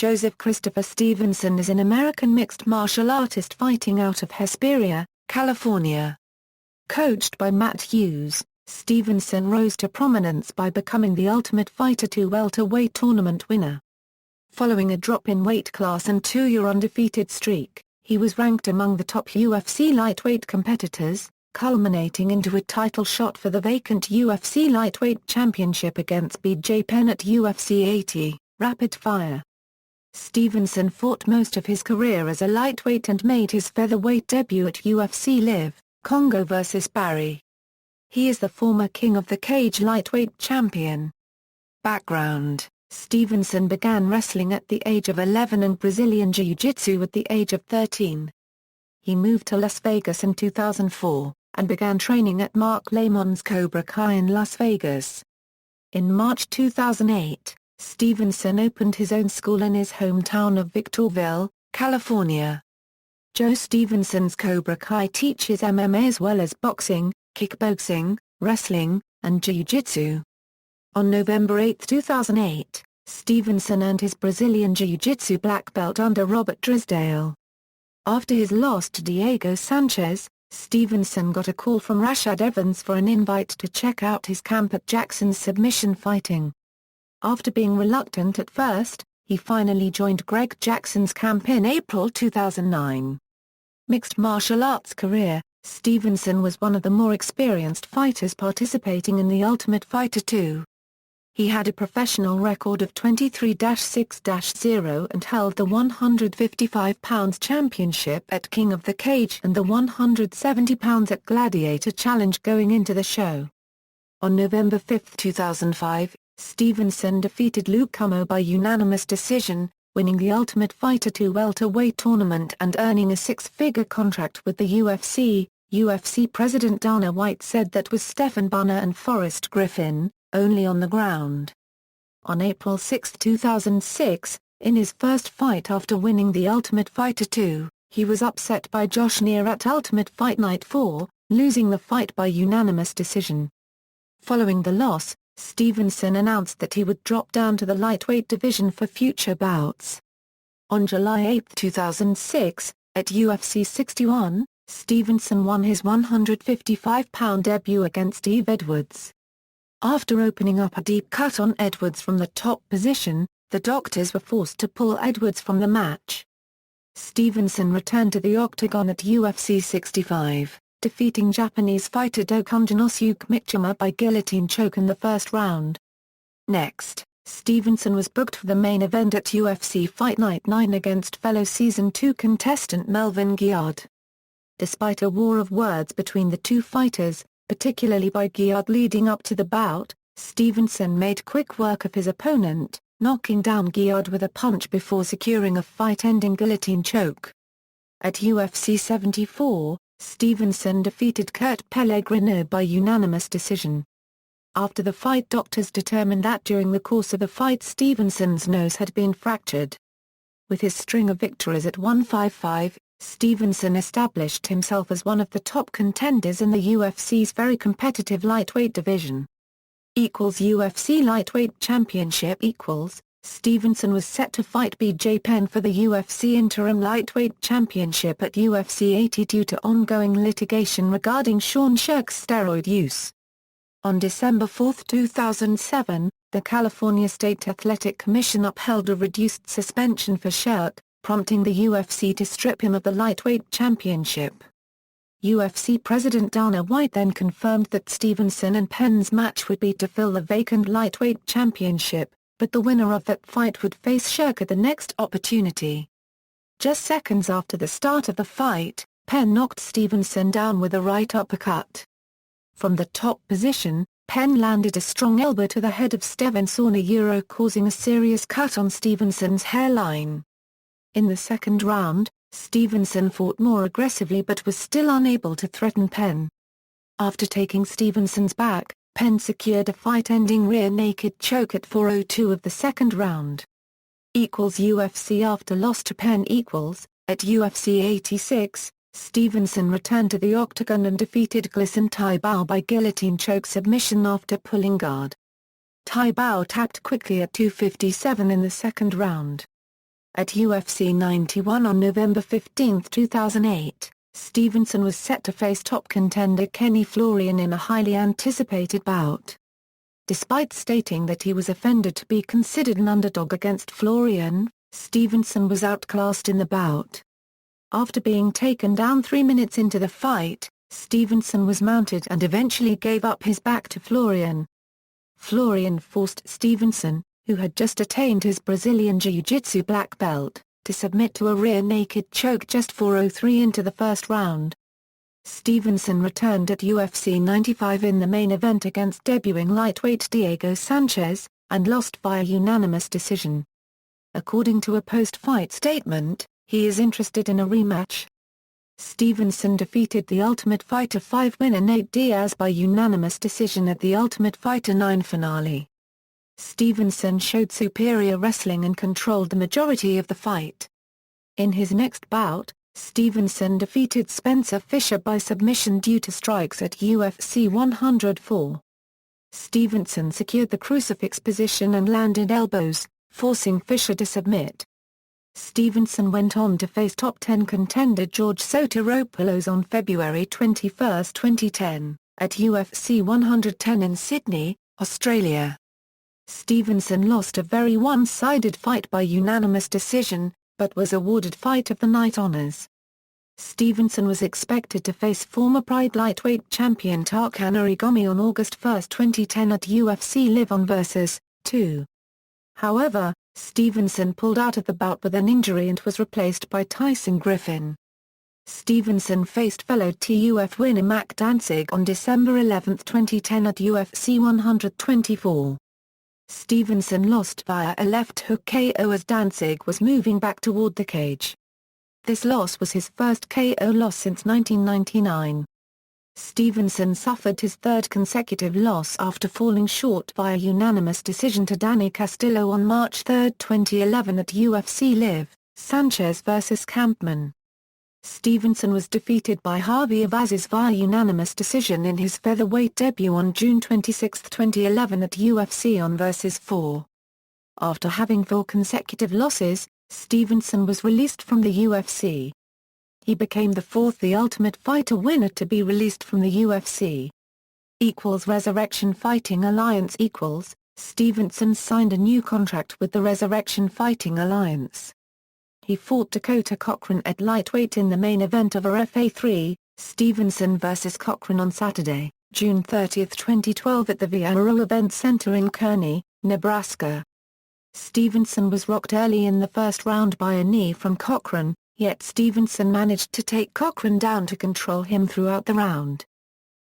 Joseph Christopher Stevenson is an American mixed martial artist fighting out of Hesperia, California. Coached by Matt Hughes, Stevenson rose to prominence by becoming the Ultimate Fighter 2 Welterweight Tournament Winner. Following a drop in weight class and 2-year undefeated streak, he was ranked among the top UFC lightweight competitors, culminating into a title shot for the vacant UFC Lightweight Championship against BJ Penn at UFC 80, rapid fire. Stevenson fought most of his career as a lightweight and made his featherweight debut at UFC Live, Kongo vs Barry. He is the former King of the Cage lightweight champion. Background: Stevenson began wrestling at the age of 11 and Brazilian Jiu-Jitsu at the age of 13. He moved to Las Vegas in 2004, and began training at Mark Lamon's Cobra Kai in Las Vegas. In March 2008, Stevenson opened his own school in his hometown of Victorville, California. Joe Stevenson's Cobra Kai teaches MMA as well as boxing, kickboxing, wrestling, and jiu-jitsu. On November 8, 2008, Stevenson earned his Brazilian Jiu-Jitsu black belt under Robert Drysdale. After his loss to Diego Sanchez, Stevenson got a call from Rashad Evans for an invite to check out his camp at Jackson's Submission Fighting. After being reluctant at first, he finally joined Greg Jackson's camp in April 2009. Mixed martial arts career: Stevenson was one of the more experienced fighters participating in the Ultimate Fighter 2. He had a professional record of 23-6-0 and held the 155 pounds championship at King of the Cage and the 170 pounds at Gladiator Challenge going into the show. On November 5, 2005, Stevenson defeated Luke Como by unanimous decision, winning the Ultimate Fighter 2 welterweight tournament and earning a six-figure contract with the UFC. UFC President Dana White said that was Stephan Bonnar and Forrest Griffin, only on the ground. On April 6, 2006, in his first fight after winning the Ultimate Fighter 2, he was upset by Josh Neer at Ultimate Fight Night 4, losing the fight by unanimous decision. Following the loss, Stevenson announced that he would drop down to the lightweight division for future bouts. On July 8, 2006, at UFC 61, Stevenson won his 155-pound debut against Steve Edwards. After opening up a deep cut on Edwards from the top position, the doctors were forced to pull Edwards from the match. Stevenson returned to the octagon at UFC 65, defeating Japanese fighter Dokunjinosuke Michiyama by guillotine choke in the first round. Next, Stevenson was booked for the main event at UFC Fight Night 9 against fellow Season 2 contestant Melvin Guillard. Despite a war of words between the two fighters, particularly by Guillard leading up to the bout, Stevenson made quick work of his opponent, knocking down Guillard with a punch before securing a fight-ending guillotine choke. At UFC 74, Stevenson defeated Kurt Pellegrino by unanimous decision. After the fight, doctors determined that during the course of the fight Stevenson's nose had been fractured. With his string of victories at 155, Stevenson established himself as one of the top contenders in the UFC's very competitive lightweight division. UFC Lightweight Championship Stevenson was set to fight BJ Penn for the UFC Interim Lightweight Championship at UFC 80 due to ongoing litigation regarding Sean Sherk's steroid use. On December 4, 2007, the California State Athletic Commission upheld a reduced suspension for Sherk, prompting the UFC to strip him of the lightweight championship. UFC President Dana White then confirmed that Stevenson and Penn's match would be to fill the vacant lightweight championship, but the winner of that fight would face Sherk at the next opportunity. Just seconds after the start of the fight, Penn knocked Stevenson down with a right uppercut. From the top position, Penn landed a strong elbow to the head of Stevenson, causing a serious cut on Stevenson's hairline. In the second round, Stevenson fought more aggressively but was still unable to threaten Penn. After taking Stevenson's back, Penn secured a fight-ending rear naked choke at 4:02 of the second round. UFC After loss to Penn at UFC 86, Stevenson returned to the octagon and defeated Gleison Tibau by guillotine choke submission after pulling guard. Tibau tapped quickly at 2:57 in the second round. At UFC 91 on November 15, 2008, Stevenson was set to face top contender Kenny Florian in a highly anticipated bout. Despite stating that he was offended to be considered an underdog against Florian, Stevenson was outclassed in the bout. After being taken down 3 minutes into the fight, Stevenson was mounted and eventually gave up his back to Florian. Florian forced Stevenson, who had just attained his Brazilian Jiu-Jitsu black belt, to submit to a rear naked choke just 4:03 into the first round. Stevenson returned at UFC 95 in the main event against debuting lightweight Diego Sanchez, and lost via unanimous decision. According to a post-fight statement, he is interested in a rematch. Stevenson defeated The Ultimate Fighter 5 winner Nate Diaz by unanimous decision at the Ultimate Fighter 9 finale. Stevenson showed superior wrestling and controlled the majority of the fight. In his next bout, Stevenson defeated Spencer Fisher by submission due to strikes at UFC 104. Stevenson secured the crucifix position and landed elbows, forcing Fisher to submit. Stevenson went on to face top 10 contender George Sotiropoulos on February 21, 2010, at UFC 110 in Sydney, Australia. Stevenson lost a very one-sided fight by unanimous decision, but was awarded Fight of the Night honors. Stevenson was expected to face former Pride lightweight champion Tarkan Origami on August 1, 2010 at UFC Live On vs. 2. However, Stevenson pulled out of the bout with an injury and was replaced by Tyson Griffin. Stevenson faced fellow TUF winner Mac Danzig on December 11, 2010 at UFC 124. Stevenson lost via a left hook KO as Danzig was moving back toward the cage. This loss was his first KO loss since 1999. Stevenson suffered his third consecutive loss after falling short via unanimous decision to Danny Castillo on March 3, 2011 at UFC Live, Sanchez vs. Kampman. Stevenson was defeated by Javier Vazquez via unanimous decision in his featherweight debut on June 26, 2011 at UFC On vs. 4. After having 4 consecutive losses, Stevenson was released from the UFC. He became the 4th The Ultimate Fighter winner to be released from the UFC. Resurrection Fighting Alliance Stevenson signed a new contract with the Resurrection Fighting Alliance. He fought Dakota Cochran at lightweight in the main event of RFA 3, Stevenson vs. Cochran on Saturday, June 30, 2012 at the VRO Event Center in Kearney, Nebraska. Stevenson was rocked early in the first round by a knee from Cochran, yet Stevenson managed to take Cochran down to control him throughout the round.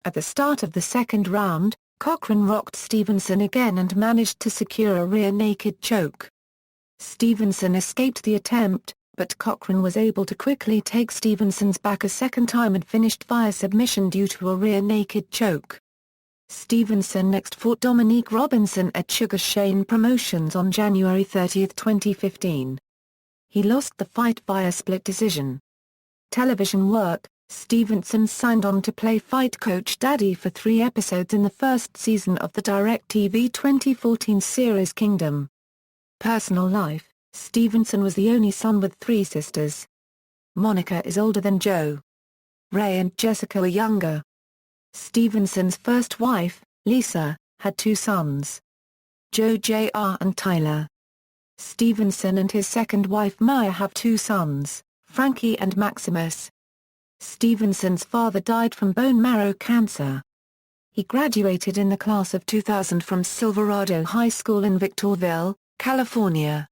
At the start of the second round, Cochran rocked Stevenson again and managed to secure a rear naked choke. Stevenson escaped the attempt, but Cochran was able to quickly take Stevenson's back a second time and finished via submission due to a rear naked choke. Stevenson next fought Dominique Robinson at Sugar Shane Promotions on January 30, 2015. He lost the fight via split decision. Television work: Stevenson signed on to play Fight Coach Daddy for 3 episodes in the first season of the DirecTV 2014 series Kingdom. Personal life: Stevenson was the only son with 3 sisters. Monica is older than Joe. Ray and Jessica were younger. Stevenson's first wife, Lisa, had 2 sons. Joe Jr. and Tyler. Stevenson and his second wife Maya have 2 sons, Frankie and Maximus. Stevenson's father died from bone marrow cancer. He graduated in the class of 2000 from Silverado High School in Victorville, California.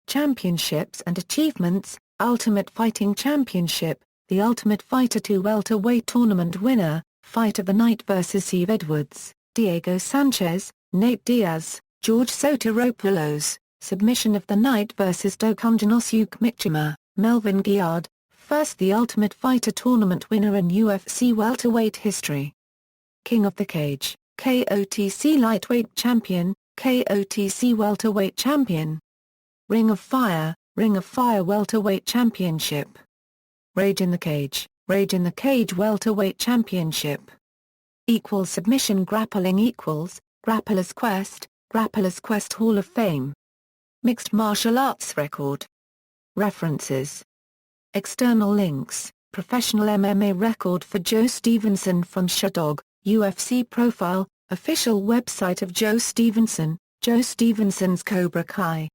Championships and achievements: Ultimate Fighting Championship, The Ultimate Fighter 2 Welterweight Tournament Winner, Fight of the Night vs. Steve Edwards, Diego Sanchez, Nate Diaz, George Sotiropoulos, Submission of the Night vs. Dokunjanosuk Mikchima, Melvin Guillard, first The Ultimate Fighter Tournament winner in UFC welterweight history. King of the Cage, KOTC Lightweight Champion, KOTC Welterweight Champion. Ring of Fire Welterweight Championship. Rage in the Cage Welterweight Championship. Submission grappling Grappler's Quest Hall of Fame. Mixed martial arts record. References. External links: Professional MMA record for Joe Stevenson from Sherdog, UFC profile, official website of Joe Stevenson, Joe Stevenson's Cobra Kai.